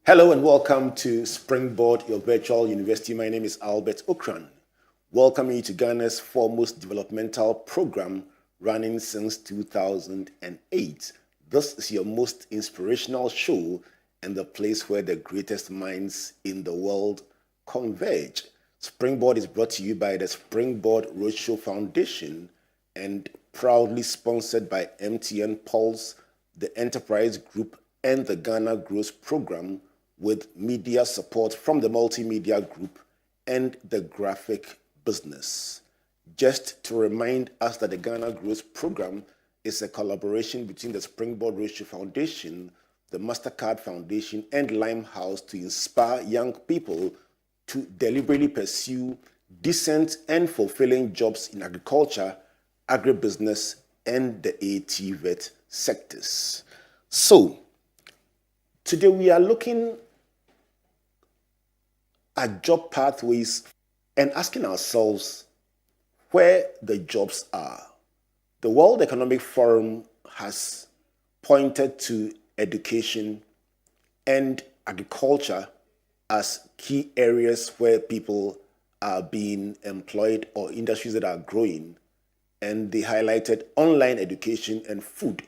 Hello and welcome to Springboard, your virtual university. My name is Albert Okran. Welcoming you to Ghana's foremost developmental program running since 2008. This is your most inspirational show and the place where the greatest minds in the world converge. Springboard is brought to you by the Springboard Roadshow Foundation and proudly sponsored by MTN Pulse, the Enterprise Group, and the Ghana Growth Program, with media support from the Multimedia Group and the Graphic Business. Just to remind us that the Ghana Growth Program is a collaboration between the Springboard Roadshow Foundation, the MasterCard Foundation, and Limehouse to inspire young people to deliberately pursue decent and fulfilling jobs in agriculture, agribusiness, and the ATVET sectors. So, today we are looking at job pathways and asking ourselves where the jobs are. The World Economic Forum has pointed to education and agriculture as key areas where people are being employed or industries that are growing, and they highlighted online education and food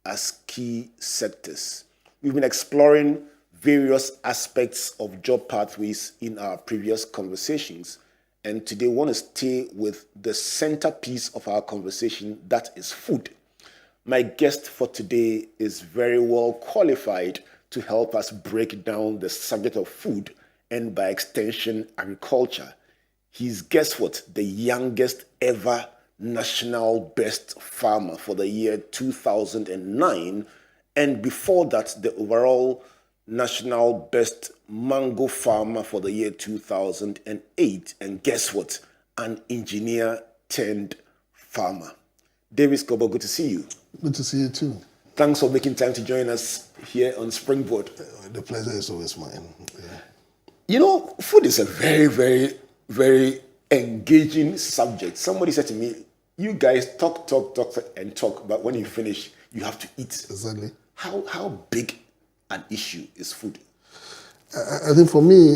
as key sectors. We've been exploring various aspects of job pathways in our previous conversations, and today we want to stay with the centerpiece of our conversation, that is food. My guest for today is very well qualified to help us break down the subject of food and, by extension, agriculture. He's, guess what, the youngest ever national best farmer for the year 2009, and before that, the overall national best mango farmer for the year 2008. And guess what? An engineer turned farmer. Davis Korboe, good to see you. Good to see you too. Thanks for making time to join us here on Springboard. The pleasure is always mine. Yeah. You know, food is a very, very, very engaging subject. Somebody said to me, you guys talk, and talk, but when you finish, you have to eat. Exactly. How big an issue is food? I think for me,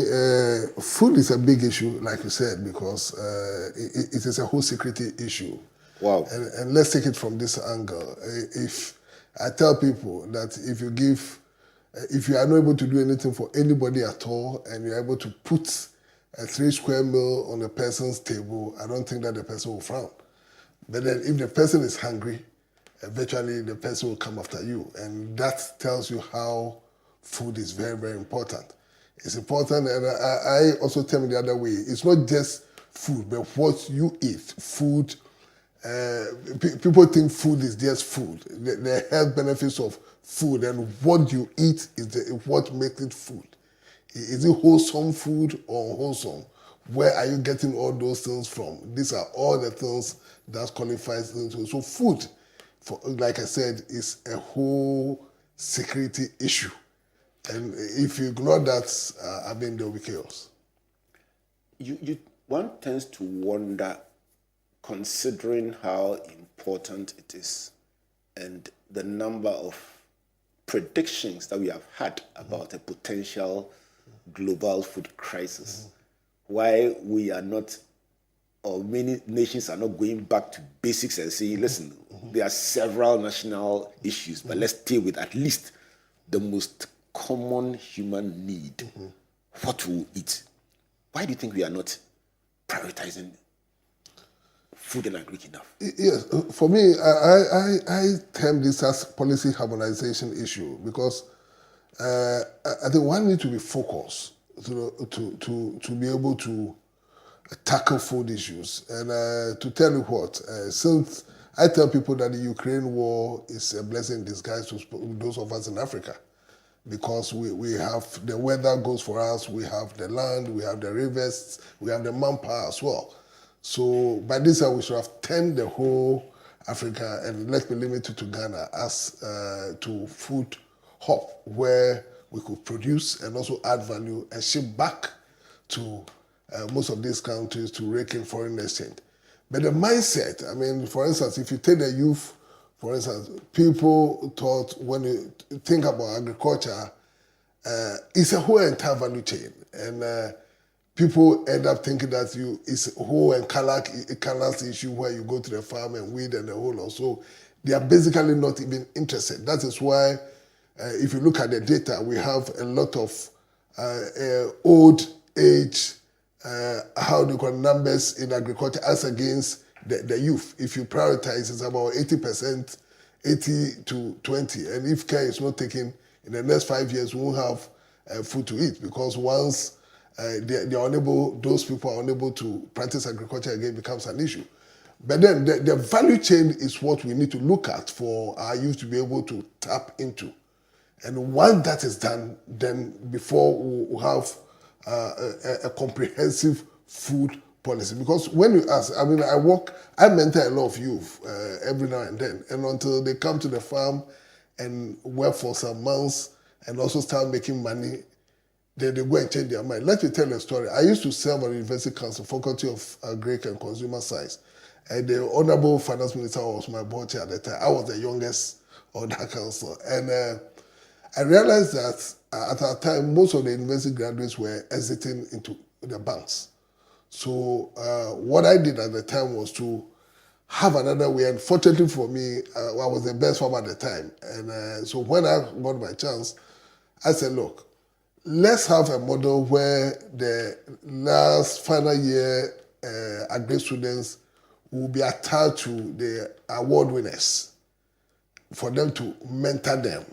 food is a big issue, like you said, because it is a whole security issue. Wow. And let's take it from this angle. If I tell people that if you are not able to do anything for anybody at all, and you're able to put a 3 square meal on a person's table, I don't think that the person will frown. But then if the person is hungry, eventually the person will come after you. And that tells you how food is very, very important. It's important, and I also tell me the other way, it's not just food, but what you eat. Food, people think food is just food. The health benefits of food and what you eat is what makes it food. Is it wholesome food or unwholesome? Where are you getting all those things from? These are all the things that qualifies into. So food, like I said, is a whole security issue. And if you ignore that, there will be chaos. One tends to wonder, considering how important it is and the number of predictions that we have had about a potential global food crisis, why we are not, or many nations are not going back to basics and saying, listen, there are several national issues, but let's deal with at least the most common human need, what to eat. Why do you think we are not prioritizing food and agri enough? Yes, for me, I term this as policy harmonization issue, because I think one needs to be focused to be able to tackle food issues. And to tell you what, since I tell people that the Ukraine war is a blessing in disguise to those of us in Africa, because we have the weather goes for us, we have the land, we have the rivers, we have the manpower as well. So by this time we should have turned the whole Africa, and let me limit it to Ghana, as to food hub where we could produce and also add value and ship back to most of these countries to rake in foreign exchange. But the mindset, for instance, if you take the youth, for instance, people thought when you think about agriculture, it's a whole entire value chain. And people end up thinking that it's a whole and colors issue where you go to the farm and weed and the whole lot. So they are basically not even interested. That is why, if you look at the data, we have a lot of old age, how do you call numbers in agriculture as against the youth. If you prioritize, it's about 80%, 80 to 20. And if care is not taken, in the next 5 years, we won't have food to eat, because once they are unable, those people are unable to practice agriculture again, becomes an issue. But then the value chain is what we need to look at for our youth to be able to tap into. And once that is done, then before we'll have a comprehensive food policy. Because when you ask, I mean, I mentor a lot of youth every now and then, and until they come to the farm and work for some months and also start making money, then they go and change their mind. Let me tell you a story. I used to serve on the University Council, Faculty of Agric and Consumer Science. And the Honorable Finance Minister was my boss at the time. I was the youngest on that council. And I realized that at that time, most of the university graduates were exiting into the banks. So what I did at the time was to have another way. And fortunately for me, I was the best farmer at the time. And so when I got my chance, I said, look, let's have a model where the last final year agri students will be attached to the award winners for them to mentor them.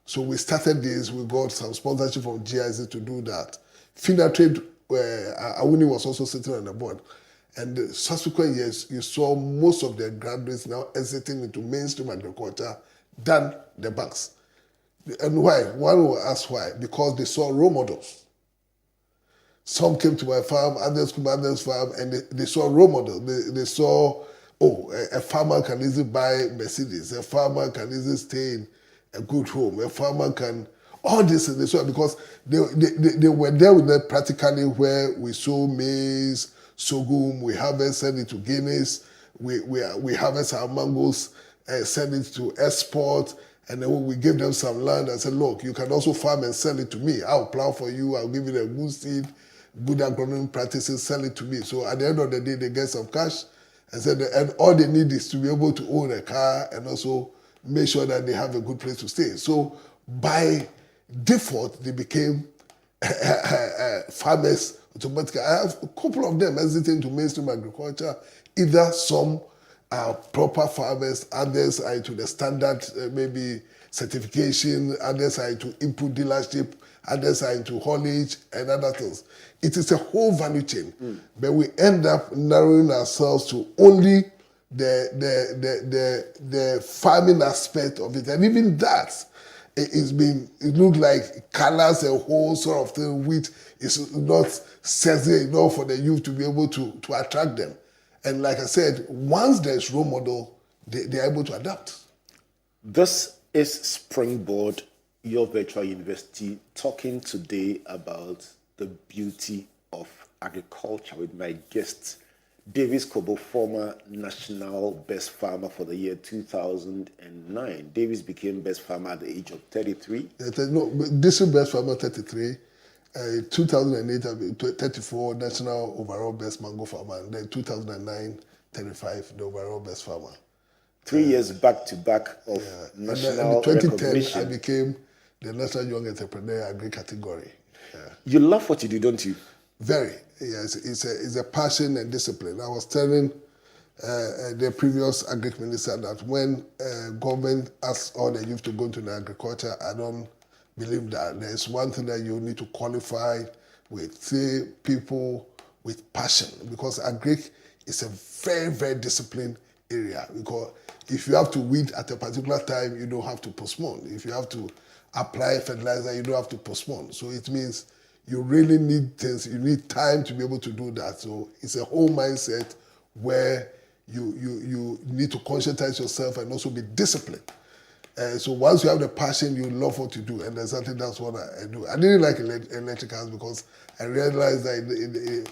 So we started this, we got some sponsorship from GIZ to do that. Finatrade, where Awuni was also sitting on the board. And the subsequent years, you saw most of the graduates now exiting into mainstream agriculture than the banks. And why? One will ask why. Because they saw role models. Some came to my farm, others came to others' farm, and they saw role models. They saw, a farmer can easily buy Mercedes. A farmer can easily stay in a good home. A farmer can, all this, and they saw, because they were there with them practically, where we sow maize, sorghum, we harvest, send it to Guinness, we harvest our mangoes, send it to export, and then we give them some land and say, look, you can also farm and sell it to me. I'll plow for you, I'll give you the good seed, good agronomy practices, sell it to me. So at the end of the day, they get some cash, and all they need is to be able to own a car and also make sure that they have a good place to stay. So by default, they became farmers automatically. I have a couple of them exiting to mainstream agriculture. Either some are proper farmers, others are into the standard maybe certification, others are into input dealership, others are into haulage and other things. It is a whole value chain, but we end up narrowing ourselves to only the farming aspect of it, and even that it looks like colors a whole sort of thing, which is not sexy enough for the youth to be able to attract them. And like I said, once there's role model, they are able to adapt. This is Springboard, your virtual university, talking today about the beauty of agriculture with my guest, Davis Korboe, former national best farmer for the year 2009. Davis became best farmer at the age of 33. No, this is best farmer 33. 2008, 34 national overall best mango farmer, and then 2009, 35 the overall best farmer. 3 years back to back of national and in 2010, recognition. I became the National Young Entrepreneur Agri category. You love what you do, don't you? Very. Yes, it's a passion and discipline. I was telling the previous agri minister that when government asks all the youth to go into the agriculture, I don't believe that. There's one thing that you need to qualify with, say, people with passion, because agri is a very, very disciplined area. Because if you have to weed at a particular time, you don't have to postpone. If you have to apply fertilizer, you don't have to postpone. So it means you really need things, you need time to be able to do that. So it's a whole mindset where you need to conscientize yourself and also be disciplined. So once you have the passion, you love what you do, and exactly that's what I do. I didn't like electricals because I realized that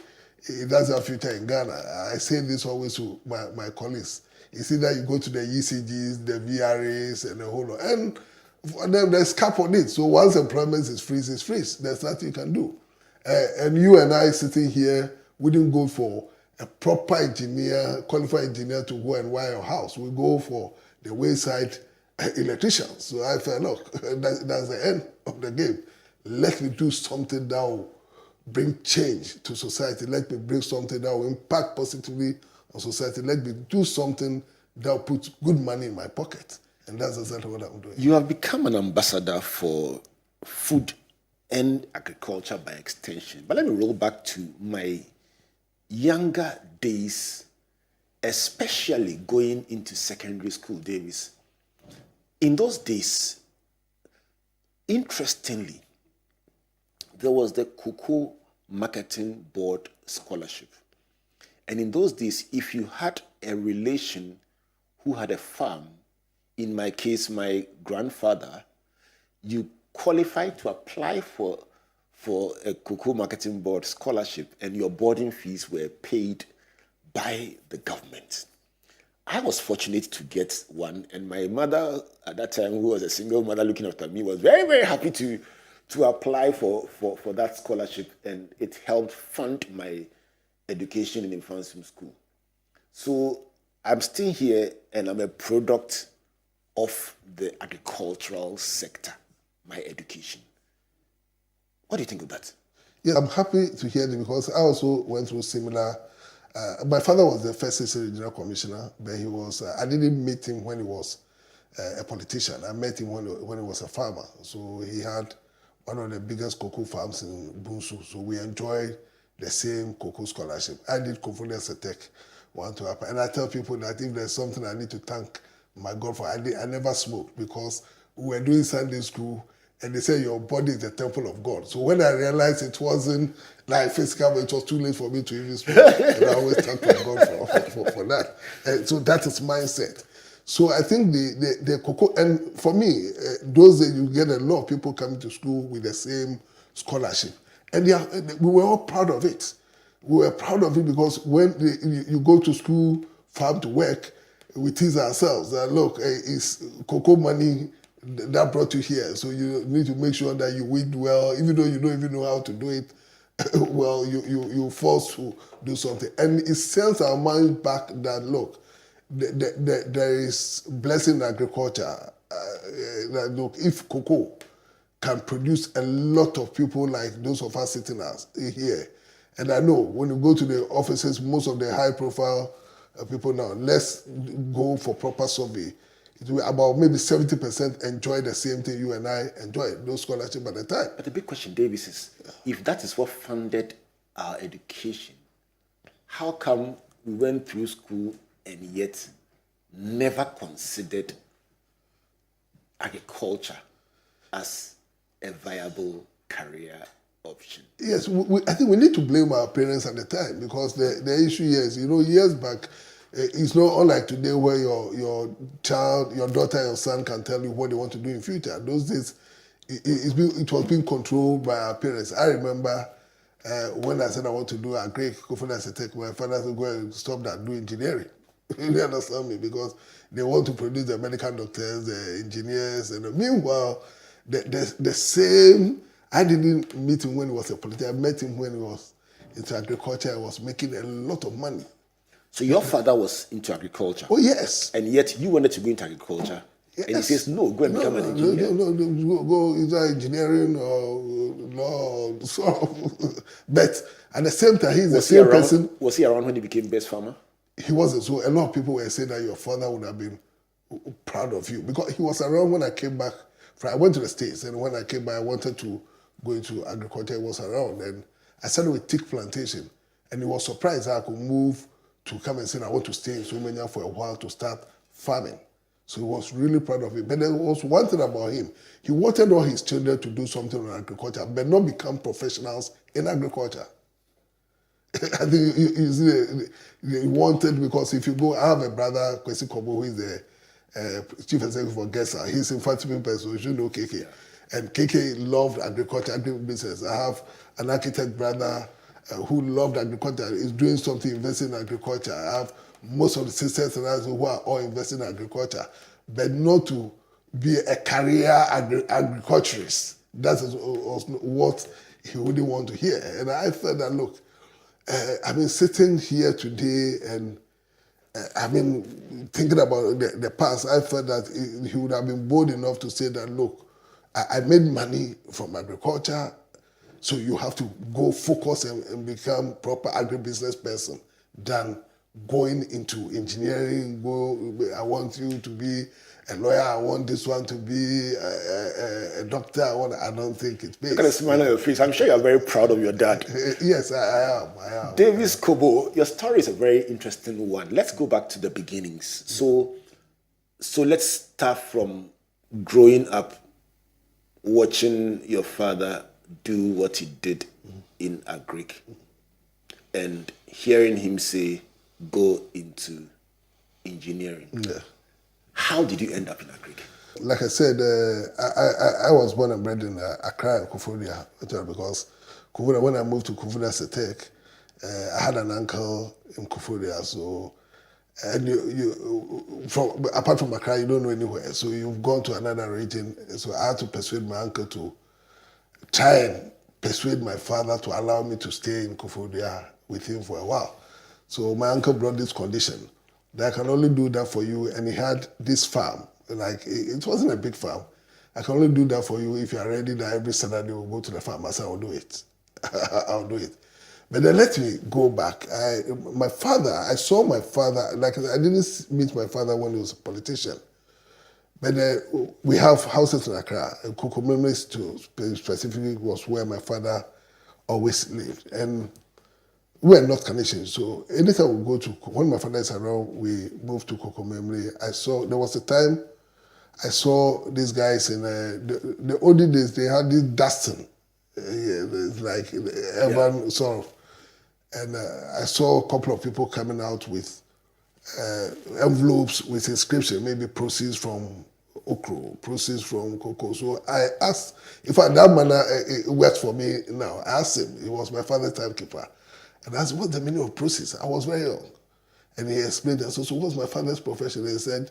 it doesn't have future in Ghana. I say this always to my colleagues. It's either you go to the ECGs, the VRAs, and the whole lot. And For them, there's cap on it. So once employment is freeze, it's freeze. There's nothing you can do. And you and I sitting here, we didn't go for a proper engineer, qualified engineer to go and wire your house. We go for the wayside electrician. So I felt, look, that's the end of the game. Let me do something that will bring change to society. Let me bring something that will impact positively on society. Let me do something that will put good money in my pocket. And that's exactly what I'm doing. You have become an ambassador for food and agriculture by extension. But let me roll back to my younger days, especially going into secondary school, Davis. In those days, interestingly, there was the Cocoa Marketing Board Scholarship. And in those days, if you had a relation who had a farm, in my case, my grandfather, you qualified to apply for a Cocoa Marketing Board scholarship, and your boarding fees were paid by the government. I was fortunate to get one, and my mother at that time, who was a single mother looking after me, was very, very happy to apply for that scholarship, and it helped fund my education in infant school. So I'm still here, and I'm a product of the agricultural sector, my education. What do you think of that? Yeah, I'm happy to hear it because I also went through similar. My father was the first assistant regional commissioner, but he was. I didn't meet him when he was a politician. I met him when he was a farmer. So he had one of the biggest cocoa farms in Bunsu. So we enjoyed the same cocoa scholarship. I did Kofolia Setek want to happen, and I tell people that if there's something I need to thank my God for, I never smoked because we were doing Sunday school. And they say your body is the temple of God. So when I realized it wasn't like physical, it was too late for me to even smoke. And I always thank God for that. And so that is mindset. So I think the cocoa, and for me, those days you get a lot of people coming to school with the same scholarship. And we were all proud of it. We were proud of it because when you go to school, farm to work, we tease ourselves that, look, it's cocoa money that brought you here. So you need to make sure that you weed well, even though you don't even know how to do it. Well, you forced to do something. And it sends our mind back that, look, there is blessing in agriculture. That, look, if cocoa can produce a lot of people like those of us sitting here, and I know when you go to the offices, most of the high-profile people now, let's go for proper survey. About maybe 70% enjoy the same thing you and I enjoy, those scholarships at the time. But the big question, Davis, is if that is what funded our education, how come we went through school and yet never considered agriculture as a viable career option? Yes, I think we need to blame our parents at the time because the issue is, years back, it's not unlike today where your child, your daughter, your son can tell you what they want to do in future. Those days, it was being controlled by our parents. I remember when I said I want to do agri, my father said, go and stop that, do engineering. You understand me? Because they want to produce the medical doctors, the engineers, and meanwhile, the same. I didn't meet him when he was a politician. I met him when he was into agriculture. He was making a lot of money. So your father was into agriculture? Oh, yes. And yet you wanted to go into agriculture? Yes. And he says, no, go and become an engineer. No, go either engineering or law. But at the same time, he's the same person. Was he around when he became best farmer? He wasn't. So a lot of people were saying that your father would have been proud of you because he was around when I came back. I went to the States, and when I came back, I wanted to go into agriculture. He was around, and I started with teak plantation, and he was surprised that I could move to come and say, I want to stay in Sumenya for a while to start farming. So he was really proud of it. But there was one thing about him. He wanted all his children to do something in agriculture, but not become professionals in agriculture. I think he wanted, because if you go, I have a brother, Kwesi Korboe, who is the chief executive for GESA. He's in Fatima person, you know KK. Yeah. And KK loved agriculture, agribusiness. I have an architect brother who loved agriculture, is doing something, investing in agriculture. I have most of the sisters and others who are all investing in agriculture, but not to be a career agriculturist. That is what he wouldn't want to hear. And I felt that, look, I've been sitting here today and I've been thinking about the past. I felt that he would have been bold enough to say that, look, I made money from agriculture, so you have to go focus and become proper agribusiness person than going into engineering. I want you to be a lawyer. I want this one to be a doctor. I don't think it's based. Look at the smile on your face. I'm sure you're very proud of your dad. Yes, I am. Davis Korboe, your story is a very interesting one. Let's go back to the beginnings. So let's start from growing up, watching your father do what he did in agric, and hearing him say, go into engineering. Yeah. How did you end up in agric? Like I said, I was born and bred in Accra and Koforia, because Koforia, when I moved to Koforia as a tech, I had an uncle in Koforia. So, and apart from Accra, you don't know anywhere. So you've gone to another region. So I had to persuade my uncle to try and persuade my father to allow me to stay in Koforia with him for a while. So my uncle brought this condition that I can only do that for you, and he had this farm. Like, it wasn't a big farm. I can only do that for you if you are ready that every Saturday we'll go to the farm. I said, I'll do it. I'll do it. But then let me go back. I saw my father, like I didn't meet my father when he was a politician. But we have houses in Accra. Korboe specifically was where my father always lived. And we're not Canadians, so anytime we go to, when my father is around, we move to Korboe. There was a time I saw these guys in the olden days, they had this dusting, like urban sort of. And I saw a couple of people coming out with envelopes with inscription, maybe proceeds from okra, proceeds from cocoa. So I asked, in fact, that man it works for me now. I asked him, he was my father's timekeeper. And I asked, what's the meaning of proceeds? I was very young. And he explained that. So what's my father's profession? And he said,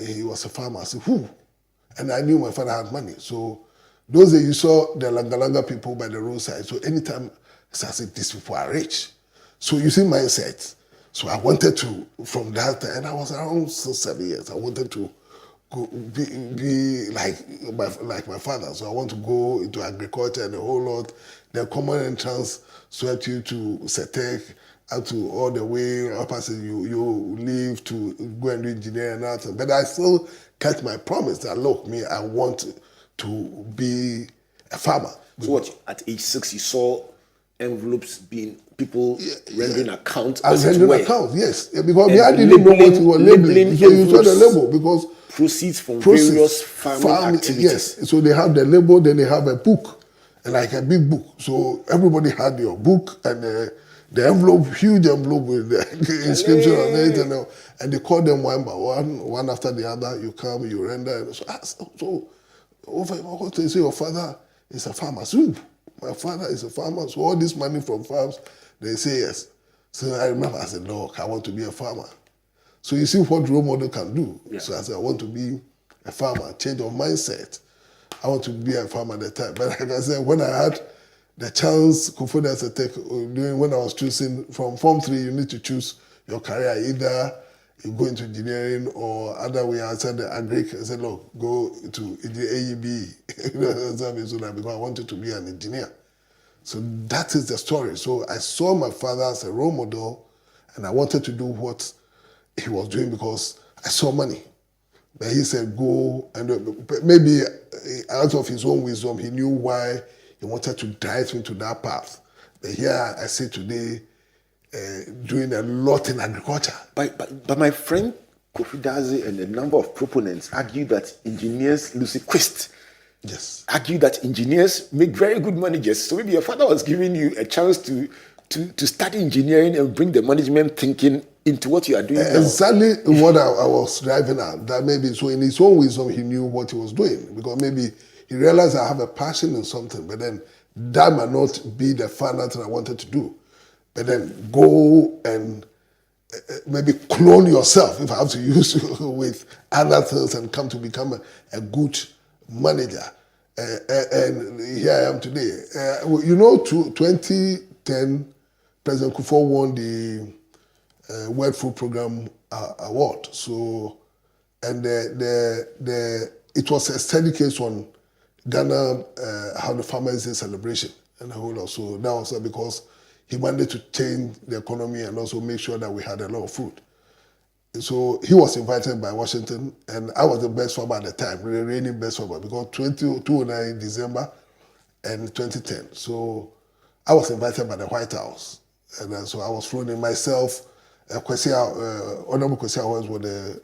he was a farmer. I said, who? And I knew my father had money. So those days you saw the langa people by the roadside. So anytime I said, these people are rich. So you see mindset. So I wanted to, from that time, and I was around 7 years, I wanted to be like my father. So I want to go into agriculture and a whole lot. The common entrance swept you to Setek, up to all the way up as you leave to go and do engineering and that. But I still kept my promise that, look, I want to be a farmer. So what, at age 6, you saw envelopes being, people rendering accounts? Rendering accounts, yes. Because I didn't know what you were labeling. So you saw the label, because proceeds from various farming activities. Yes, so they have the label, then they have a book, like a big book. So everybody had your book and the envelope, huge envelope with the inscription on it, and they call them one by one after the other. You come, you render. So what they say, your father is a farmer. So my father is a farmer. So all this money from farms, they say yes. So I remember, I said, look, I want to be a farmer. So you see what role model can do. Yeah. So I said, I want to be a farmer, change of mindset. I want to be a farmer at the time. But like I said, when I had the chance, Koforia as a tech, when I was choosing from Form 3, you need to choose your career. Either you go into engineering or other way. I said the agric. I said, look, go to AEB. So that because I wanted to be an engineer. So that is the story. So I saw my father as a role model, and I wanted to do what he was doing because I saw money. But he said, go, and maybe out of his own wisdom, he knew why he wanted to drive me to that path. But here I see today, doing a lot in agriculture. But my friend Kofi Dazi and a number of proponents argue that engineers, Lucy Quist, argue that engineers make very good managers. So maybe your father was giving you a chance to study engineering and bring the management thinking into what you are doing now. Exactly what I was driving at. That maybe, so in his own wisdom, he knew what he was doing. Because maybe he realized I have a passion in something, but then that might not be the final thing I wanted to do. But then go and maybe clone yourself, if I have to use with other things, and come to become a good manager. And here I am today. 2010, President Kufuor won the World Food Program award. So, and it was a study case on Ghana, how the Farmers Day celebration and the whole lot. So that was because he wanted to change the economy and also make sure that we had a lot of food. So he was invited by Washington, and I was the best farmer at the time, the reigning best farmer, because 2009 December and 2010. So I was invited by the White House, and so I was flown in myself. Honorable Kwesi was the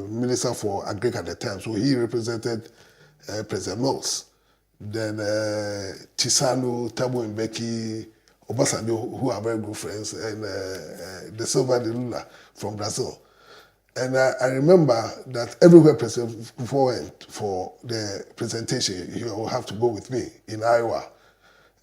Minister for Agric at the time, so he represented President Mills. Then Chisano, Thabo Mbeki, Obasanjo, who are very good friends, and the Silva de Lula from Brazil. And I remember that everywhere President Kufuor went for the presentation, he will have to go with me in Iowa.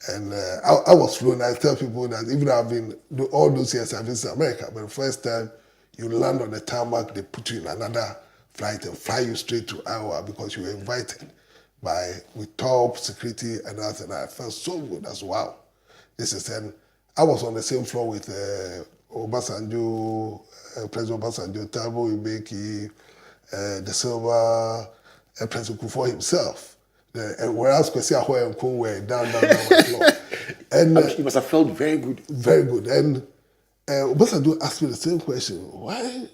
And I was flown. I tell people that even though I've been, all those years I've visited America, but the first time you land on the tarmac, they put you in another flight and fly you straight to Iowa because you were invited with top security and everything. I felt so good. That's wow. This is, and I was on the same floor with Obasanjo, President Obasanjo, Thabo Mbeki, De Silva, and President Kufuor himself. Whereas Kwesi Ahoy and Co were down the floor. And it must have felt very good. Very good. And Obasanjo asked me the same question. Why?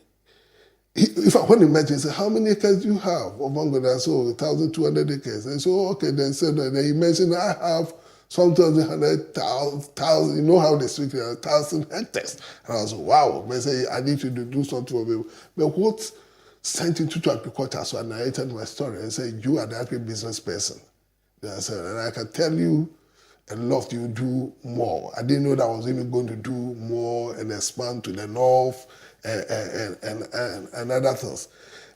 If I want to imagine, he said, how many acres do you have? Obongo, I said, 1,200 acres. And so, okay, then said, then he mentioned, I have sometimes 100,000, you know how they speak, 1,000 hectares. And I was like, wow. They say, I need to do something for me. But what sent into agriculture? So I narrated my story and said, you are the agribusiness person. And I said, and I can tell you a lot, you do more. I didn't know that I was even going to do more and expand to the north and other things.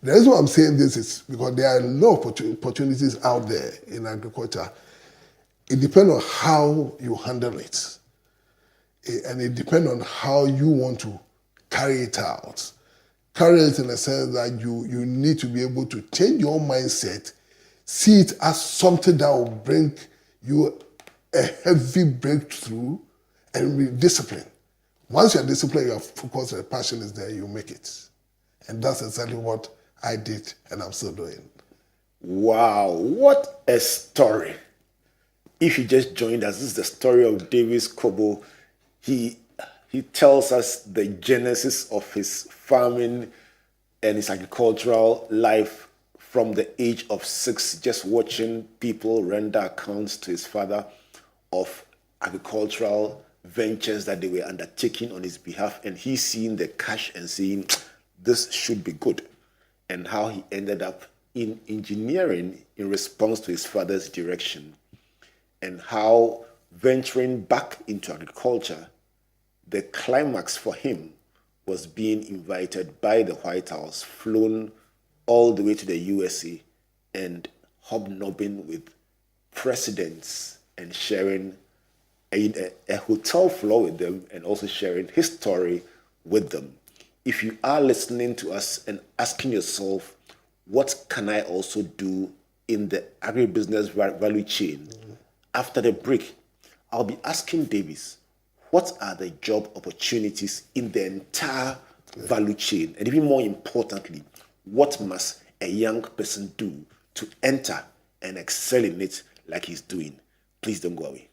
The reason why I'm saying this is because there are a lot of opportunities out there in agriculture. It depends on how you handle it. And it depends on how you want to carry it out. Carry it in the sense that you need to be able to change your mindset, see it as something that will bring you a heavy breakthrough, and be disciplined. Once you're disciplined, your focus and passion is there, you make it. And that's exactly what I did, and I'm still doing. Wow, what a story. If you just joined us, this is the story of Davis Korboe. He tells us the genesis of his farming and his agricultural life from the age of 6, just watching people render accounts to his father of agricultural ventures that they were undertaking on his behalf, and he seeing the cash and saying, this should be good, and how he ended up in engineering in response to his father's direction, and how venturing back into agriculture, the climax for him was being invited by the White House, flown all the way to the USA, and hobnobbing with presidents and sharing a hotel floor with them, and also sharing his story with them. If you are listening to us and asking yourself, what can I also do in the agribusiness value chain? After the break, I'll be asking Davis, what are the job opportunities in the entire value chain? And even more importantly, what must a young person do to enter and excel in it like he's doing? Please don't go away.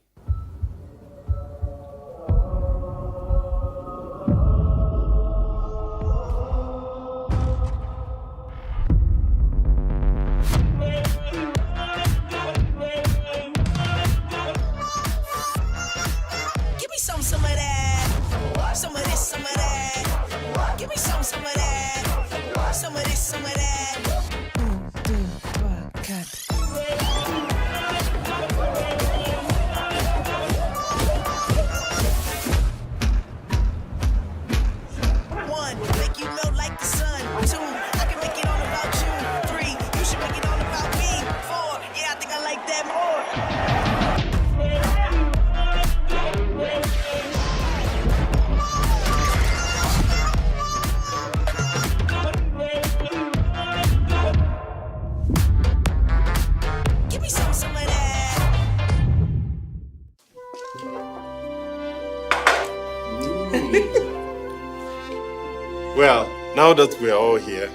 Well, now that we're all here,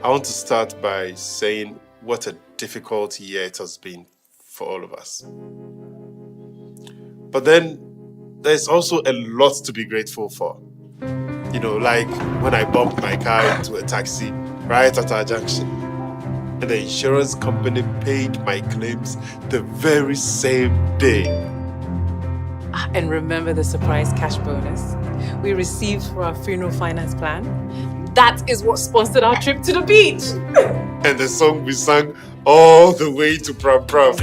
I want to start by saying what a difficult year it has been for all of us. But then there's also a lot to be grateful for. You know, like when I bumped my car into a taxi right at our junction, and the insurance company paid my claims the very same day. And remember the surprise cash bonus we received for our funeral finance plan? That is what sponsored our trip to the beach. And the song we sang all the way to Pram Pram.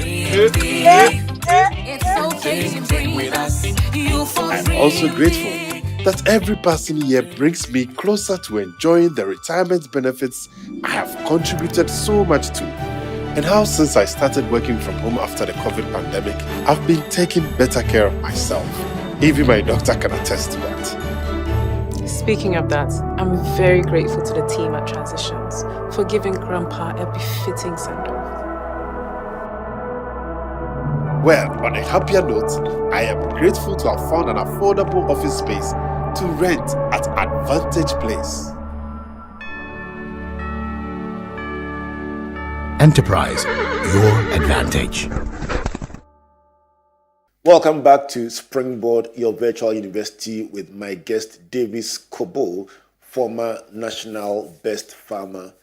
I'm also grateful that every passing year brings me closer to enjoying the retirement benefits I have contributed so much to. And how since I started working from home after the COVID pandemic, I've been taking better care of myself. Even my doctor can attest to that. Speaking of that, I'm very grateful to the team at Transitions for giving Grandpa a befitting send-off. Well, on a happier note, I am grateful to have found an affordable office space to rent at Advantage Place. Enterprise, your advantage. Welcome back to Springboard, your virtual university, with my guest Davis Korboe, former national best farmer,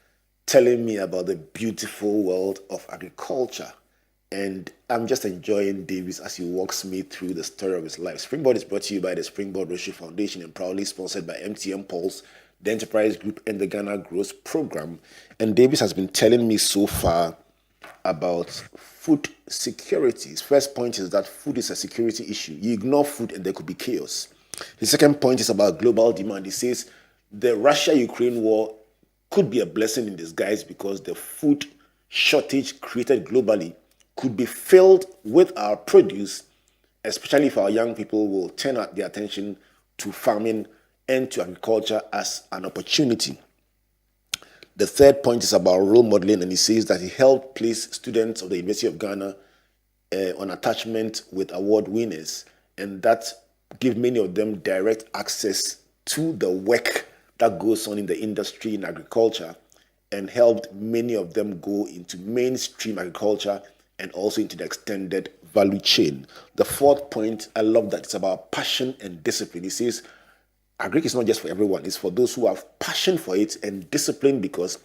telling me about the beautiful world of agriculture. And I'm just enjoying Davis as he walks me through the story of his life. Springboard is brought to you by the Springboard Rotary Foundation and proudly sponsored by MTN Pulse, the Enterprise Group, and the Ghana Growth Program. And Davis has been telling me so far about food security. His first point is that food is a security issue. You ignore food and there could be chaos. His second point is about global demand. He says the Russia-Ukraine war could be a blessing in disguise because the food shortage created globally could be filled with our produce, especially if our young people will turn their attention to farming and to agriculture as an opportunity. The third point is about role modeling, and he says that he helped place students of the University of Ghana on attachment with award winners, and that give many of them direct access to the work that goes on in the industry in agriculture, and helped many of them go into mainstream agriculture and also into the extended value chain. The fourth point, I love that, it's about passion and discipline. He says agric is not just for everyone, it's for those who have passion for it and discipline, because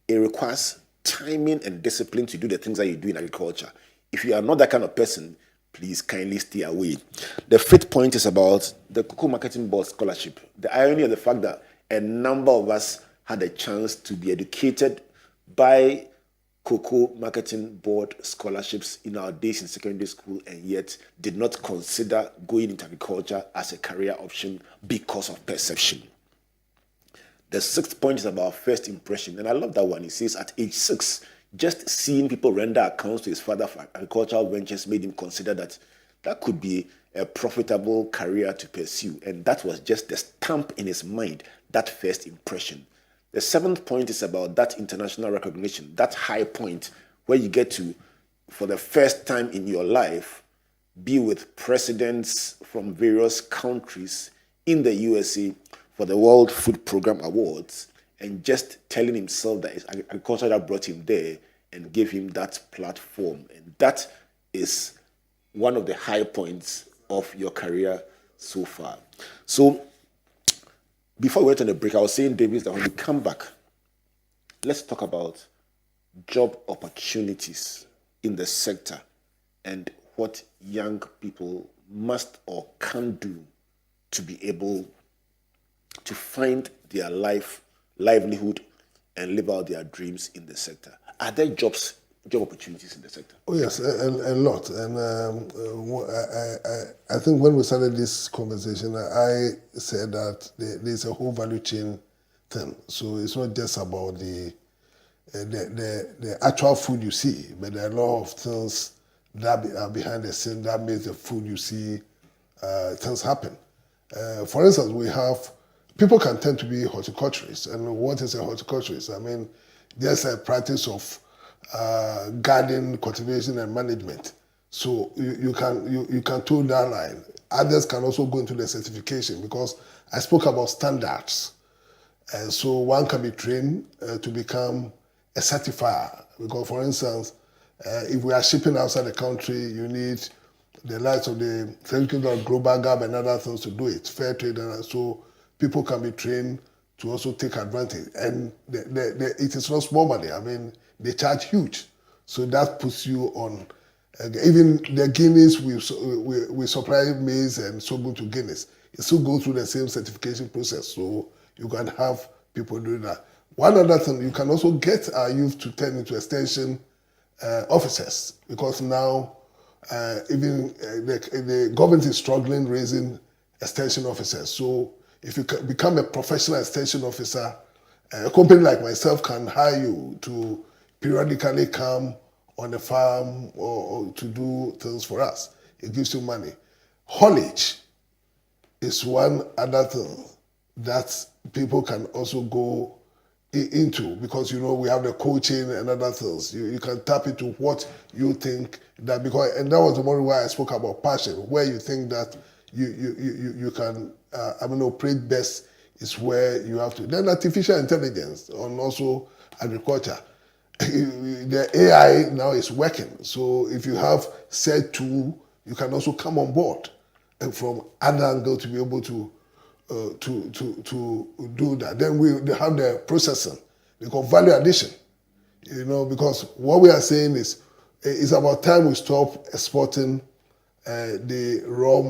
it requires timing and discipline to do the things that you do in agriculture. If you are not that kind of person, please kindly stay away. The fifth point is about the Cocoa Marketing Board Scholarship. The irony of the fact that a number of us had a chance to be educated by Cocoa Marketing Board scholarships in our days in secondary school, and yet did not consider going into agriculture as a career option because of perception. The sixth point is about first impression, and I love that one. He says at age 6, just seeing people render accounts to his father for agricultural ventures made him consider that that could be a profitable career to pursue, and that was just the stamp in his mind, that first impression. The seventh point is about that international recognition, that high point where you get to, for the first time in your life, be with presidents from various countries in the USA for the World Food Program Awards, and just telling himself that it's agriculture that brought him there and gave him that platform. And that is one of the high points of your career so far. So, before we went on a break, I was saying, Davis, that when we come back, let's talk about job opportunities in the sector and what young people must or can do to be able to find their livelihood and live out their dreams in the sector. Are there job opportunities in the sector? Oh yes, a lot. And I think when we started this conversation, I said that there's a whole value chain thing. So it's not just about the actual food you see, but there are a lot of things that are behind the scene that makes the food you see things happen. For instance, we have people can tend to be horticulturists, and what is a horticulturist? I mean, there's a practice of garden cultivation and management. So you can toe that line. others can also go into the certification, because I spoke about standards. And so one can be trained to become a certifier. Because, for instance, if we are shipping outside the country, you need the likes of the global gap and other things to do it, fair trade, and so people can be trained to also take advantage. And it is not small money. I mean, they charge huge. So that puts you on, even the Guinness, we supply maize and sorghum to Guinness. It still goes through the same certification process. So you can have people doing that. One other thing, you can also get our youth to turn into extension officers, because now even the government is struggling raising extension officers. So if you become a professional extension officer, a company like myself can hire you to periodically come on the farm or to do things for us. It gives you money. Haulage is one other thing that people can also go into, because we have the coaching and other things. You can tap into what you think that, because, and that was the one why I spoke about passion, where you think that you can operate best is where you have to. Then artificial intelligence and also agriculture. The AI now is working. So if you have said tool, you can also come on board and from other angle to be able to do that. Then we have the processing. We call value addition. Because what we are saying is, it's about time we stop exporting the raw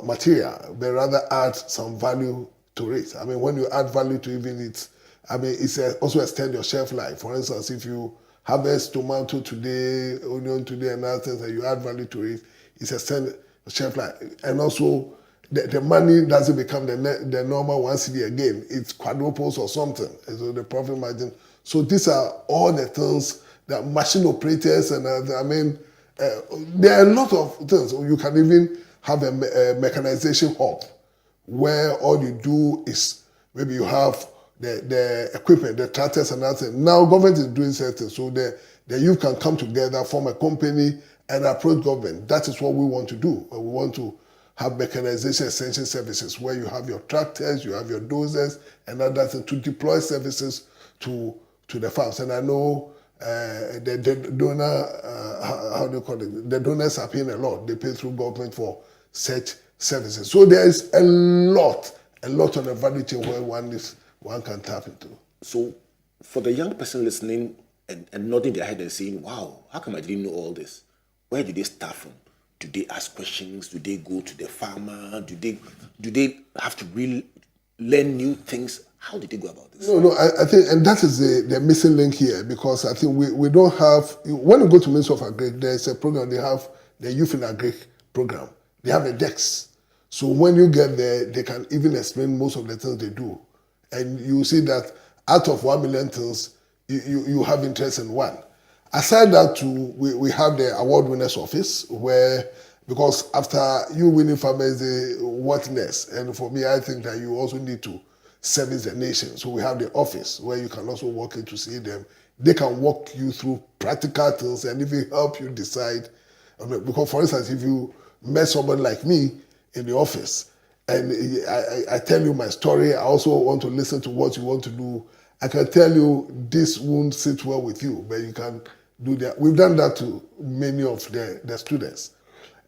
material, but rather add some value to it. I mean, when you add value to even it, it's also extend your shelf life. For instance, if you harvest tomato today, onion today, and other things, and you add value to it, it's extend the shelf life. And also, the money doesn't become the normal 1 cedi again. It quadruples or something. And so the profit margin. So these are all the things that machine operators and there are a lot of things. You can even have a mechanization hub where all you do is maybe you have the equipment, the tractors and that thing. Now government is doing certain, so the youth can come together, form a company and approach government. That is what we want to do. We want to have mechanization extension services where you have your tractors, you have your dozers and other things to deploy services to the farms. And I know the donor, how do you call it? The donors are paying a lot. They pay through government for such services. So there is a lot on the value chain where one can tap into. So for the young person listening and nodding their head and saying, wow, how come I didn't know all this? Where did they start from? Do they ask questions? Do they go to the farmer? Do they have to really learn new things? How did they go about this? No, I think, and that is the missing link here, because I think we don't have, when you go to Ministry of Agri, there's a program, they have the Youth in Agri program. They have a DEX. So when you get there, they can even explain most of the things they do. And you see that out of 1 million things, you have interest in one. Aside that, too, we have the award winners office where, because after you winning farmers, what next? And for me, I think that you also need to service the nation. So we have the office where you can also walk in to see them. They can walk you through practical things and even help you decide. Because, for instance, if you met someone like me in the office and I tell you my story, I also want to listen to what you want to do. I can tell you this won't sit well with you, but you can do that. We've done that to many of the students.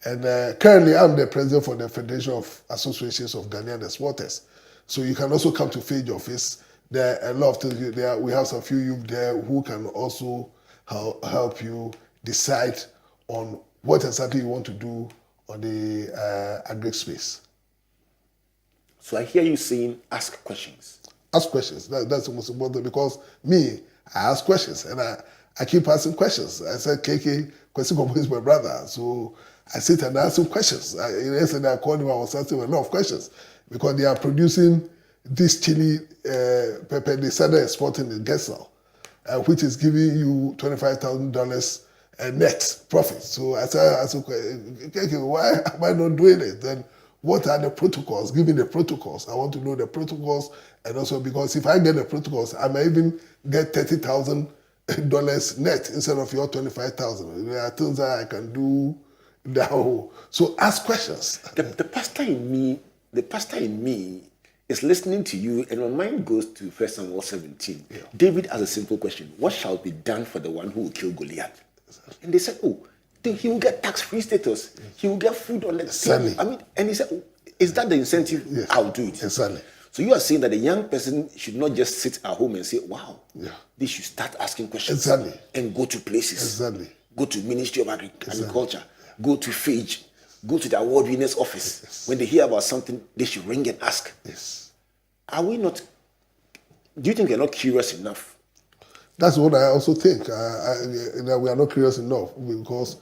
And currently, I'm the president for the Federation of Associations of Ghanaian Exporters. So you can also come to FAGE office. There are a lot of things there. We have some few youth there who can also help you decide on what exactly you want to do on the agri space. So I hear you saying, ask questions. Ask questions. That's the most important, because me, I ask questions and I keep asking questions. I said, KK, Korboe is my brother. So I sit and ask him questions. Yesterday I called him, I was asking him a lot of questions because they are producing this chili pepper. They started exporting in Gessel, which is giving you $25,000 net profit. So I said, KK, why am I not doing it? Then what are the protocols? Give me the protocols. I want to know the protocols. And also because if I get the protocols, I may even get $30,000 net instead of your $25,000. There are things that I can do So ask questions. The pastor in me is listening to you, and my mind goes to 1 Samuel 17. Yeah. David asked a simple question: what shall be done for the one who will kill Goliath? And they said, oh, he will get tax-free status. He will get food on the table. I mean, and he said, oh, is that the incentive? Yes. I'll do it. Exactly. So you are saying that a young person should not just sit at home and say, wow, they should start asking questions. Exactly. And go to places. Exactly. Go to Ministry of Agriculture. Go to FAGE. Go to the award winner's office. Yes. When they hear about something, they should ring and ask. Yes. Are we not, do you think we're not curious enough? That's what I also think, that we are not curious enough, because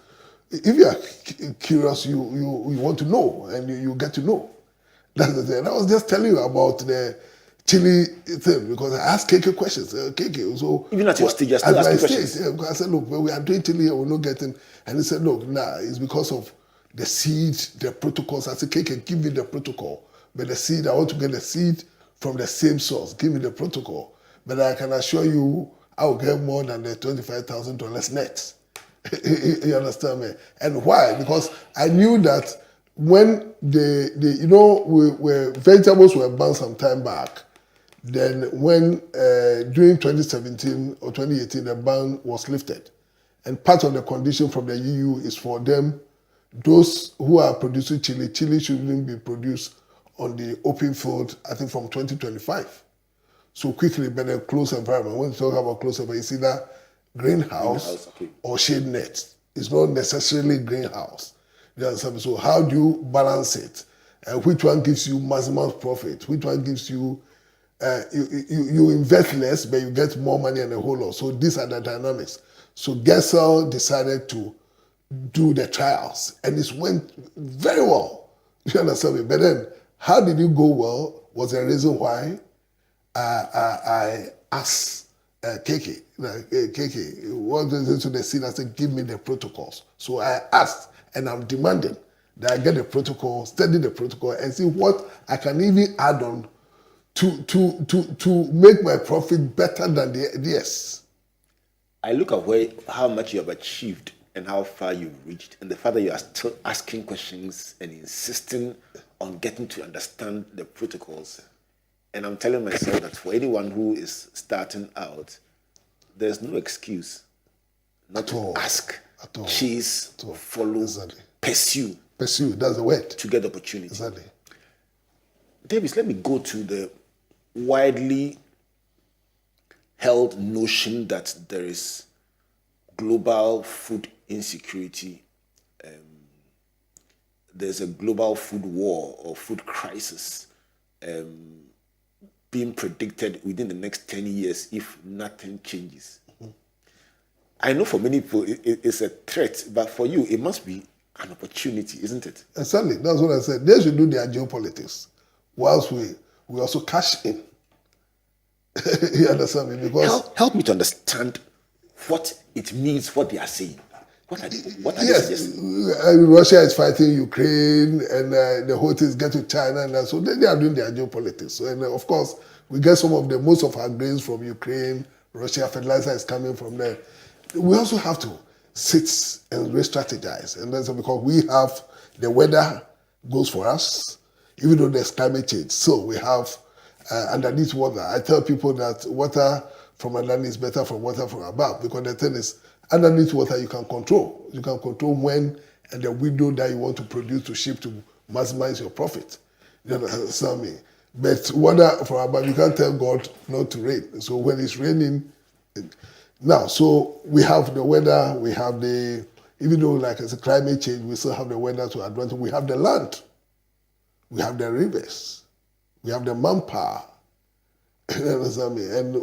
if you are curious, you want to know, and you get to know. That's the thing. I was just telling you about the chili thing, because I asked KK questions. KK, so even at your stage, you're still asking questions. Yeah, I said, look, when we are doing chili, we're not getting. And he said, look, it's because of the seed, the protocols. I said, KK, give me the protocol. But the seed, I want to get the seed from the same source. Give me the protocol. But I can assure you, I will get more than the $25,000 net. You understand me? And why? Because I knew that when vegetables were banned some time back, then when during 2017 or 2018 the ban was lifted, and part of the condition from the EU is for them, those who are producing chili shouldn't be produced on the open field, I think from 2025. So quickly, but a closed environment. When you talk about closed environment, it's either greenhouse or shade net. It's not necessarily greenhouse. So how do you balance it? Which one gives you maximum profit? Which one gives you, you invest less, but you get more money and a whole lot. So these are the dynamics. So Gessel decided to do the trials, and it went very well. You understand me? But then, how did it go well was the reason why I asked KK, what is it to the scene? I said, give me the protocols. So I asked, and I'm demanding that I get the protocol, study the protocol, and see what I can even add on to make my profit better than the yes. I look at how much you have achieved and how far you've reached, and the fact that you are still asking questions and insisting on getting to understand the protocols. And I'm telling myself that for anyone who is starting out, there's no excuse not to ask, chase, follow, pursue. Pursue, that's the word. To get the opportunity. Exactly. Davis, let me go to the widely held notion that there is global food insecurity. There's a global food war or food crisis being predicted within the next 10 years if nothing changes. Mm-hmm. I know for many people it's a threat, but for you it must be an opportunity, isn't it? Exactly, that's what I said. They should do their geopolitics, whilst we also cash in. You understand me? Because help me to understand what it means, what they are saying. What are they suggesting? Russia is fighting Ukraine, and the Houthis get to China, and so they are doing their geopolitics. And of course, we get most of our grains from Ukraine. Russia fertilizer is coming from there. We also have to sit and re-strategize, and that's because we have the weather goes for us, even though there's climate change. So we have underneath water. I tell people that water from underneath is better from water from above, because the thing is, underneath water you can control. You can control when and the window that you want to produce to ship to maximize your profit. You understand me? But water from above, you can't tell God not to rain. So when it's raining, now, so we have the weather, we have the, even though like it's a climate change, we still have the weather to advantage. We have the land, we have the rivers, we have the manpower. You understand me? And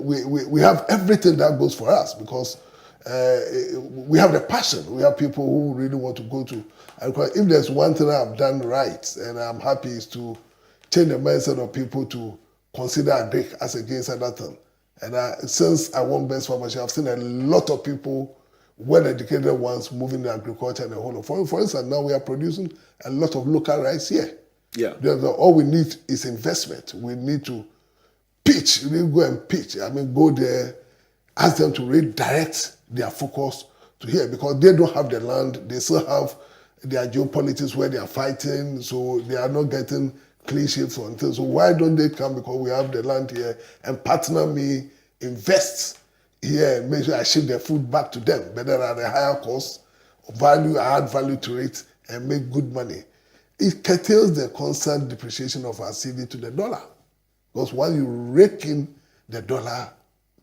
we have everything that goes for us, because we have the passion. We have people who really want to go to agriculture. If there's one thing I've done right, and I'm happy, is to change the mindset of people to consider agric as against other thing. And since I won Best Pharmacy, I've seen a lot of people, well-educated ones, moving to agriculture and the whole of. For instance, now we are producing a lot of local rice here. Yeah. All we need is investment. We need to pitch. We need to go and pitch. I mean, go there, ask them to redirect their focus to here, because they don't have the land. They still have there are geopolitics where they are fighting, so they are not getting clean sheets on things. So why don't they come, because we have the land here, and partner me, invest here, and make sure I ship their food back to them, better at a higher cost, value, add value to it, and make good money. It curtails the constant depreciation of our cedi to the dollar. Because once you rake in the dollar,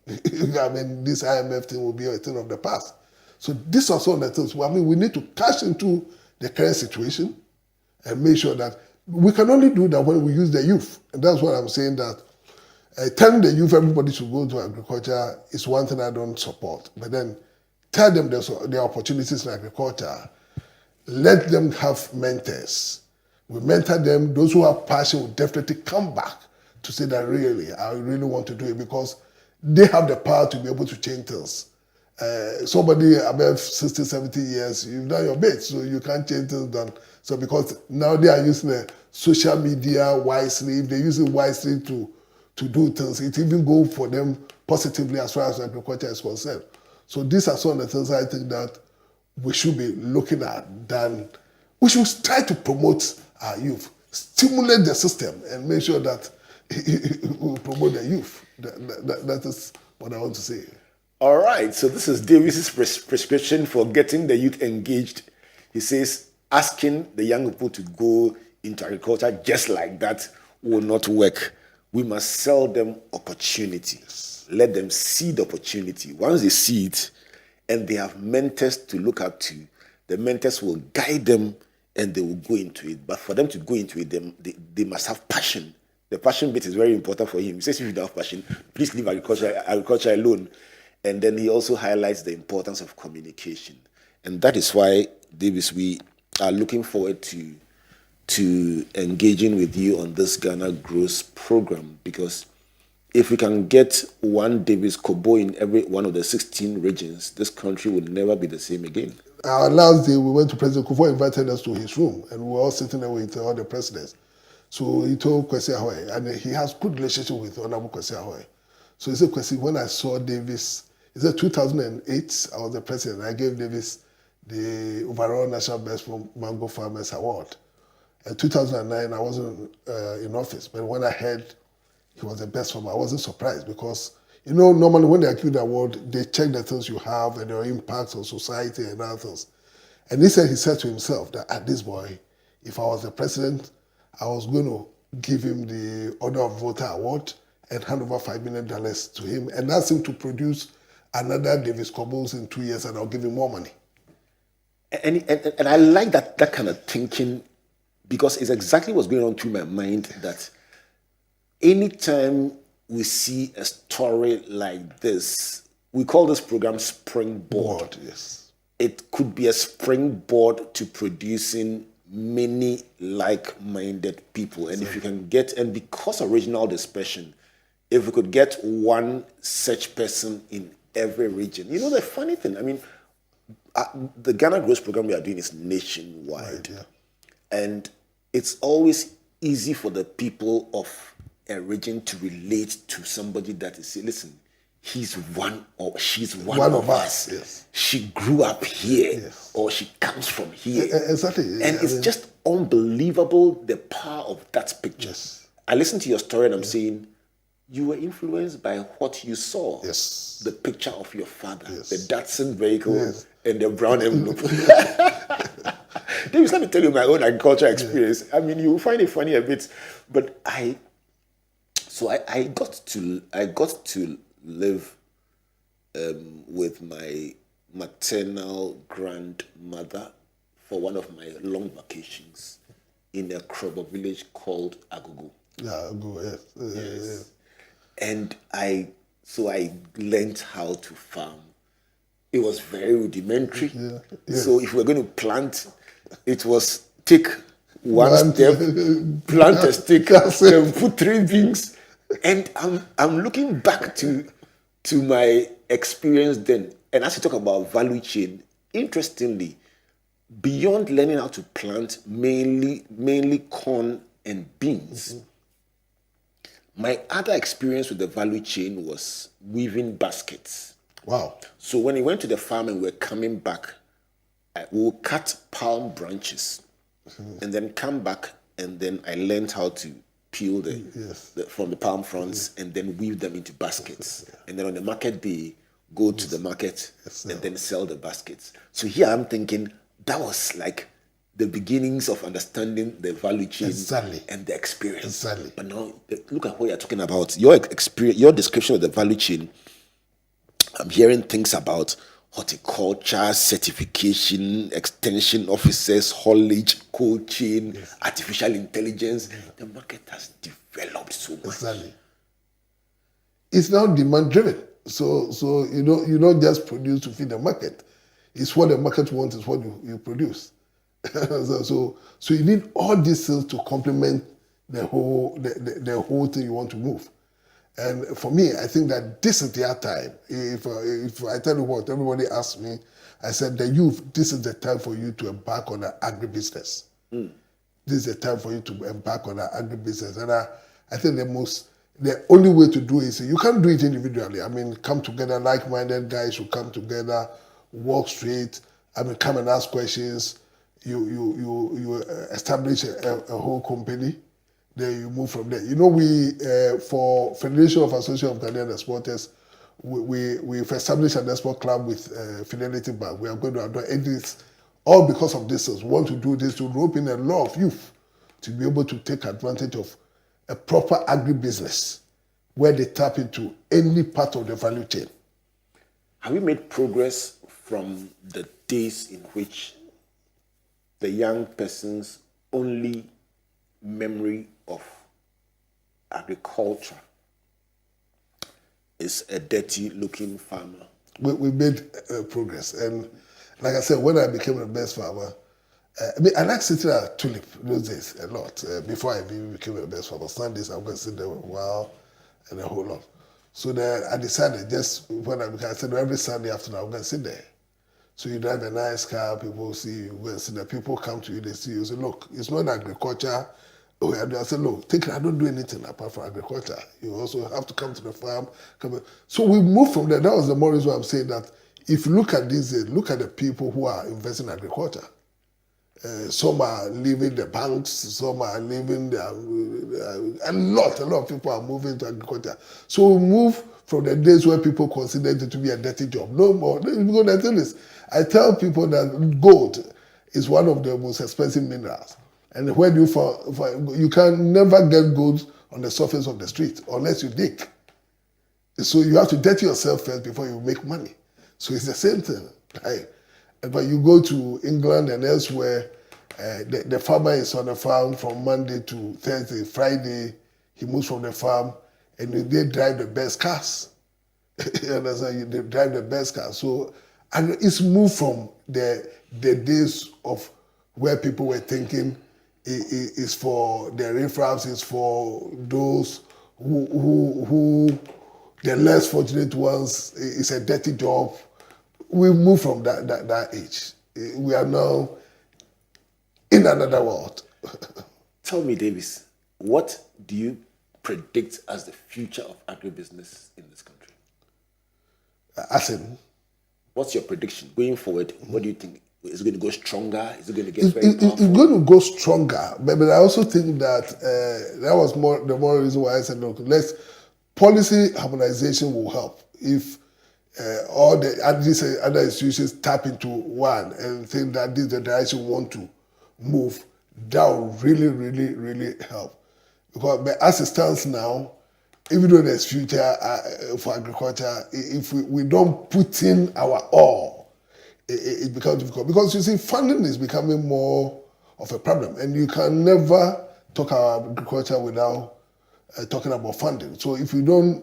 I mean, this IMF thing will be a thing of the past. So these are some of the things. I mean, we need to cash into the current situation and make sure that we can only do that when we use the youth. And that's what I'm saying, that telling the youth everybody should go to agriculture is one thing I don't support. But then tell them there are opportunities in agriculture. Let them have mentors. We mentor them. Those who have passion will definitely come back to say that really, I really want to do it, because they have the power to be able to change things. Somebody above 60, 70 years, you've done your bit, so you can't change things done. So because now they are using the social media wisely, if they use it wisely to do things, it even go for them positively as far as agriculture is concerned. So these are some of the things I think that we should be looking at. Then we should try to promote our youth, stimulate the system, and make sure that we promote the youth. That is what I want to say. All right, so this is Davis's prescription for getting the youth engaged. He says asking the young people to go into agriculture just like that will not work. We must sell them opportunities. Let them see the opportunity. Once they see it and they have mentors to look up to, the mentors will guide them and they will go into it. But for them to go into it, they must have passion. The passion bit is very important for him. He says if you don't have passion, please leave agriculture alone. And then he also highlights the importance of communication. And that is why, Davis, we are looking forward to engaging with you on this Ghana Grows program, because if we can get one Davis Korboe in every one of the 16 regions, this country will never be the same again. Our last day, we went to President Kufuor, invited us to his room, and we were all sitting there with all the presidents. So he told Kwesi Ahoy, and he has good relationship with Honorable Kwesi Ahoy. So he said, Kwesi, when I saw Davis, he said 2008, I was the president. I gave Davis the overall National Best Mango Farmers Award. In 2009, I wasn't in office, but when I heard he was the best farmer, I wasn't surprised, because, you know, normally when they give the award, they check the things you have and your impacts on society and other things. And he said to himself that this boy, if I was the president, I was going to give him the Order of Voter Award and hand over $5 million to him and ask him to produce another Davis Korboe in 2 years, and I'll give him more money. And I like that kind of thinking, because it's exactly what's going on through my mind, that anytime we see a story like this, we call this program Springboard. Yes. It could be a springboard to producing many like-minded people. And if you can get, and because of regional dispersion, if we could get one such person in every region. You know, the funny thing, I mean, the Ghana Grows program we are doing is nationwide. Right, yeah. And it's always easy for the people of a region to relate to somebody that is, listen, he's one or she's one of us. Yes. She grew up here, yes, or she comes from here. Exactly. And it's just unbelievable, the power of that picture. Yes. I listened to your story and I'm saying, you were influenced by what you saw. Yes. The picture of your father, yes, the Datsun vehicle, yes, and the brown envelope. Davis, let me tell you my own agriculture experience. Yeah. I mean, you will find it funny a bit, but I got to live with my maternal grandmother for one of my long vacations in a Korboe village called Agribusiness. Yeah, yes. Yes. And I learned how to farm. It was very rudimentary. Yeah. Yes. So if we were going to plant, it was take one step, plant a stick, and put 3 beans. And I'm looking back to my experience then. And as you talk about value chain, interestingly, beyond learning how to plant mainly corn and beans, mm-hmm, my other experience with the value chain was weaving baskets. Wow. So when we went to the farm and we were coming back, we'll cut palm branches and then come back, and then I learned how to peel from the palm fronds and then weave them into baskets. And then on the market day, go to the market and then sell the baskets. So here I'm thinking that was like the beginnings of understanding the value chain and the experience. But now look at what you're talking about. Your experience, your description of the value chain. I'm hearing things about horticulture, certification, extension officers, haulage, cold chain, artificial intelligence. The market has developed so much. Exactly. It's now demand driven. So you don't just produce to feed the market. It's what the market wants, is what you produce. so you need all these things to complement the whole thing you want to move. And for me, I think that this is their time. If I tell you what, everybody asks me, I said, the youth, this is the time for you to embark on an agribusiness. This is the time for you to embark on an agribusiness. And I think the only way to do it is, you can't do it individually. I mean, come together, like-minded guys who come together, walk straight, come and ask questions. You establish a whole company. Then you move from there. We for Federation of Association of Ghanaian Exporters, we've established an export club with Fidelity Bank. We are going to adopt this, all because of this. We want to do this to rope in a lot of youth to be able to take advantage of a proper agribusiness where they tap into any part of the value chain. Have we made progress from the days in which the young person's only memory of agriculture is a dirty-looking farmer? We made progress, and like I said, when I became the best farmer, I like sitting at Tulip those days a lot. Before I became the best farmer, Sundays I'm going to sit there a while and a whole lot. So then I decided, just when I said every Sunday afternoon I'm going to sit there. So you drive a nice car, people see you, go and sit there. People come to you, they see you, say, look, it's not agriculture. I said, look, I don't do anything apart from agriculture. You also have to come to the farm. So we moved from there. That was the more reason why I'm saying that if you look at these, look at the people who are investing in agriculture. Some are leaving the banks, some are leaving a lot of people are moving to agriculture. So we move from the days where people considered it to be a dirty job. No more. Because the thing is, I tell people that gold is one of the most expensive minerals. And when you can never get gold on the surface of the street unless you dig. So you have to dirty yourself first before you make money. So it's the same thing. Right? But you go to England and elsewhere, the farmer is on the farm from Monday to Thursday. Friday, he moves from the farm, and they drive the best cars. You understand? They drive the best cars. So, and it's moved from the days of where people were thinking is for the riffraffs, is for those who the less fortunate ones, it's a dirty job. We moved from that age. We are now in another world. Tell me, Davis, what do you predict as the future of agribusiness in this country? As in? What's your prediction going forward? What do you think? Is it going to go stronger? Is it going to get very powerful? It's going to go stronger. But I also think that that was the more reason why I said, look, policy harmonization will help. If all the other institutions tap into one and think that this is the direction we want to move, that will really, really, really help. Because as it stands now, even though there's future for agriculture, if we don't put in our all, it becomes difficult. Because you see, funding is becoming more of a problem, and you can never talk about agriculture without talking about funding. So if we don't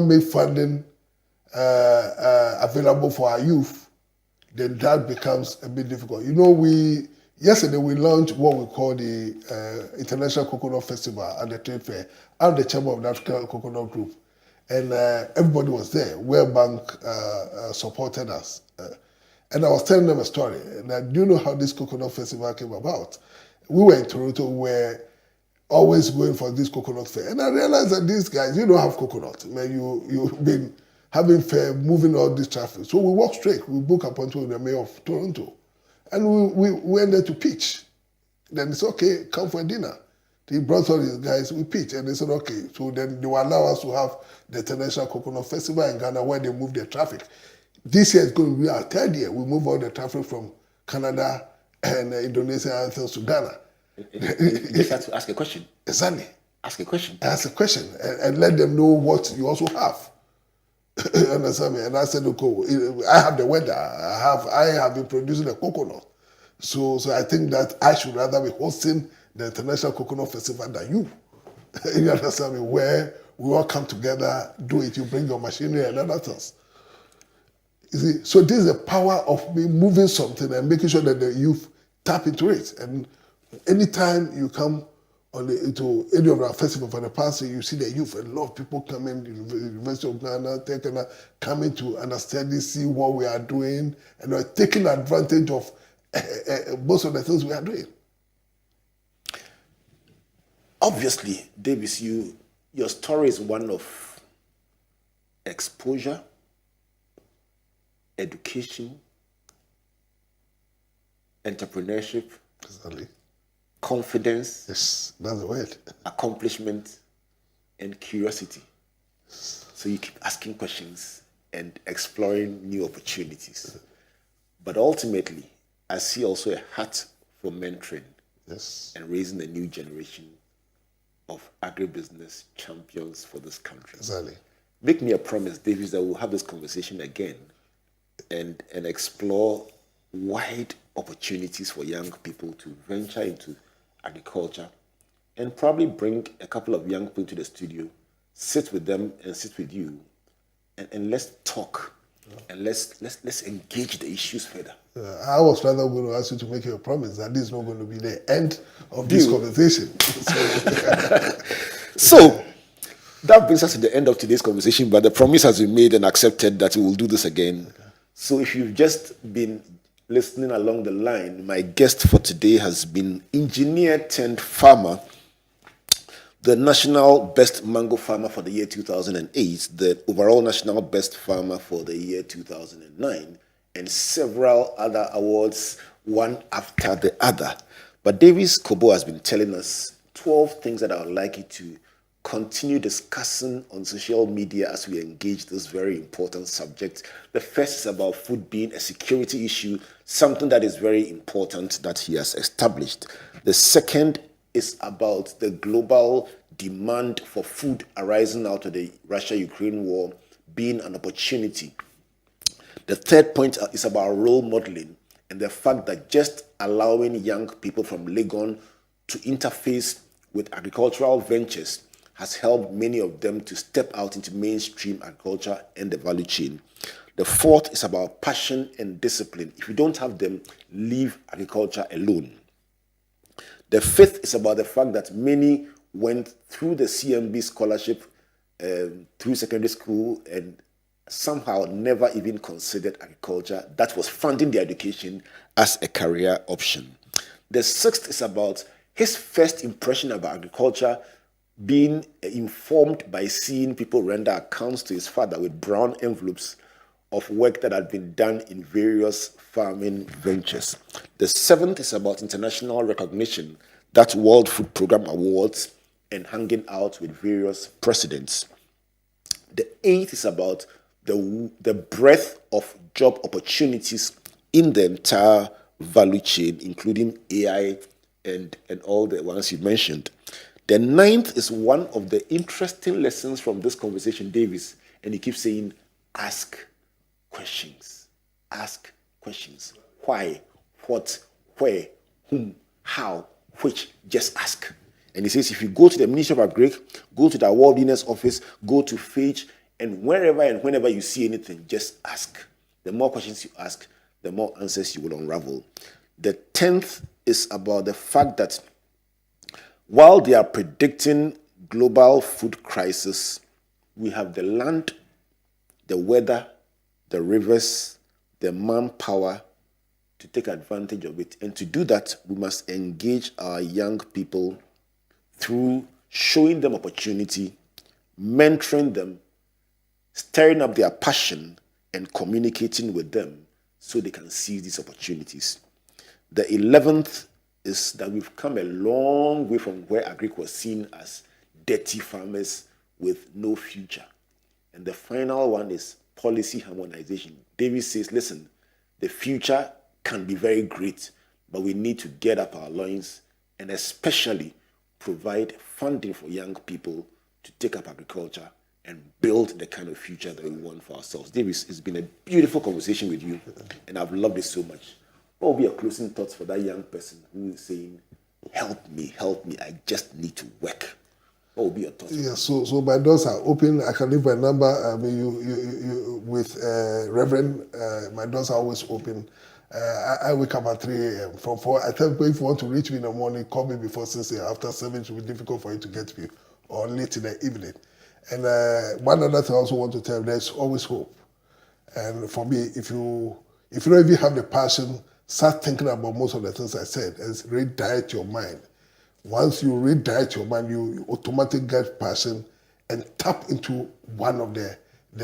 make funding available for our youth, then that becomes a bit difficult. Yesterday we launched what we call the International Coconut Festival at the trade fair. I'm the chairman of the African Coconut Group, and everybody was there. World Bank supported us. And I was telling them a story. And do you know how this Coconut Festival came about? We were in Toronto, we were always going for this coconut fair. And I realized that these guys, you don't have coconut. Man, you've been having fair, moving all this traffic. So we walked straight. We booked appointment with the mayor of Toronto. And we went there to pitch. Then it's okay, come for dinner. He brought all his guys, we pitched, and they said, okay. So then they will allow us to have the International Coconut Festival in Ghana where they move the traffic. This year is going to be our third year. We move all the traffic from Canada and Indonesia and things to Ghana. You just have to ask a question. Exactly. Ask a question. Ask a question and let them know what you also have. You understand me? And I said, okay, I have the weather. I have been producing the coconut. So I think that I should rather be hosting the International Coconut Festival than you. You understand me? Where we all come together, do it. You bring your machinery and other things. You see, so this is the power of me moving something and making sure that the youth tap into it. And anytime you come to any of our festivals for the past year, you see the youth, a lot of people coming, University of Ghana, coming to understand this, see what we are doing, and are taking advantage of most of the things we are doing. Obviously, Davis, your story is one of exposure, education, entrepreneurship, Exactly. confidence, Yes, that's the word. accomplishment, and curiosity. So you keep asking questions and exploring new opportunities. But ultimately, I see also a heart for mentoring Yes. and raising a new generation of agribusiness champions for this country. Exactly. Make me a promise, Davis, that we'll have this conversation again and explore wide opportunities for young people to venture into agriculture, and probably bring a couple of young people to the studio, sit with them and sit with you, and let's talk and let's engage the issues further. I was rather going to ask you to make you a promise that this is not going to be the end of this conversation. So that brings us to the end of today's conversation, but the promise has been made and accepted that we will do this again. So if you've just been listening along the line, my guest for today has been engineer turned farmer, the national best mango farmer for the year 2008, the overall national best farmer for the year 2009, and several other awards, one after the other. But Davis Korboe has been telling us 12 things that I would like you to continue discussing on social media as we engage this very important subject. The first is about food being a security issue, something that is very important that he has established. The second is about the global demand for food arising out of the Russia-Ukraine war being an opportunity. The third point is about role modeling and the fact that just allowing young people from Legon to interface with agricultural ventures has helped many of them to step out into mainstream agriculture and the value chain. The fourth is about passion and discipline. If you don't have them, leave agriculture alone. The fifth is about the fact that many went through the CMB scholarship through secondary school and somehow never even considered agriculture. That was funding their education as a career option. The sixth is about his first impression about agriculture being informed by seeing people render accounts to his father with brown envelopes of work that had been done in various farming ventures. The seventh is about international recognition, that World Food Programme Awards, and hanging out with various presidents. The eighth is about the breadth of job opportunities in the entire value chain, including AI and all the ones you mentioned. The ninth is one of the interesting lessons from this conversation, Davis, and he keeps saying, ask questions. Ask questions. Why, what, where, whom, how, which, just ask. And he says, if you go to the Ministry of Agri, go to the Awardiness Office, go to FAGE, and wherever and whenever you see anything, just ask. The more questions you ask, the more answers you will unravel. The 10th is about the fact that while they are predicting global food crisis, we have the land, the weather, the rivers, the manpower to take advantage of it. And to do that, we must engage our young people through showing them opportunity, mentoring them, stirring up their passion, and communicating with them so they can seize these opportunities. The 11th is that we've come a long way from where agric was seen as dirty farmers with no future. And the final one is policy harmonization. David says, listen, the future can be very great, but we need to get up our loins and especially provide funding for young people to take up agriculture and build the kind of future that we want for ourselves. Davis, it's been a beautiful conversation with you, and I've loved it so much. What will be your closing thoughts for that young person who is saying, help me, I just need to work? What will be your thoughts? Yeah, so my doors are open. I can leave my number. I mean, you with Reverend, my doors are always open. I wake up at 3 a.m. From 4, I tell people if you want to reach me in the morning, call me before 6 a.m. After 7, it will be difficult for you to get me, or late in the evening. And one other thing I also want to tell you, there's always hope. And for me, if you don't even have the passion, start thinking about most of the things I said and redirect your mind. Once you redirect your mind, you automatically get passion and tap into one of the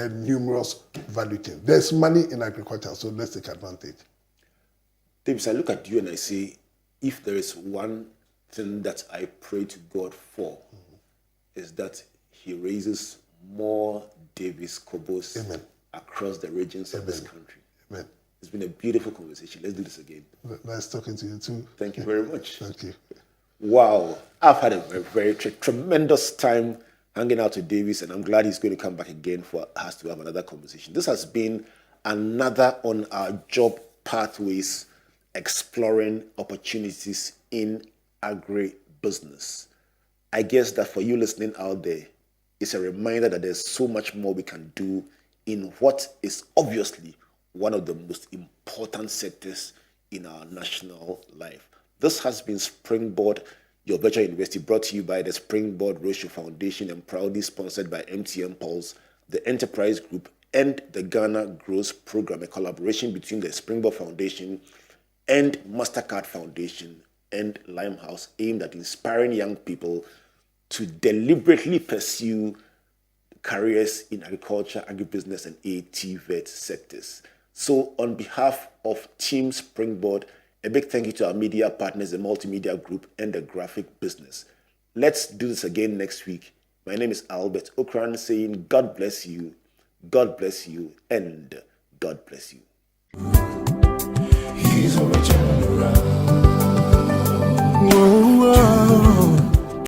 numerous value chains. There's money in agriculture, so let's take advantage. Davis, I look at you and I say, if there is one thing that I pray to God for, is that He raises more Davis Korboes across the regions of this country. Amen. It's been a beautiful conversation. Let's do this again. Nice talking to you too. Thank you very much. Thank you. Wow. I've had a very tremendous time hanging out with Davis, and I'm glad he's going to come back again for us to have another conversation. This has been another on our job pathways, exploring opportunities in agribusiness. I guess that for you listening out there, it's a reminder that there's so much more we can do in what is obviously one of the most important sectors in our national life. This has been Springboard, your virtual university, brought to you by the Springboard Roadshow Foundation and proudly sponsored by MTN Pulse, the Enterprise Group, and the Ghana Grows Program, a collaboration between the Springboard Foundation and MasterCard Foundation and Limehouse, aimed at inspiring young people to deliberately pursue careers in agriculture, agribusiness, and ATVET sectors. So on behalf of Team Springboard, a big thank you to our media partners, the Multimedia Group and the Graphic Business. Let's do this again next week. My name is Albert Okran, saying God bless you, and God bless you. He's a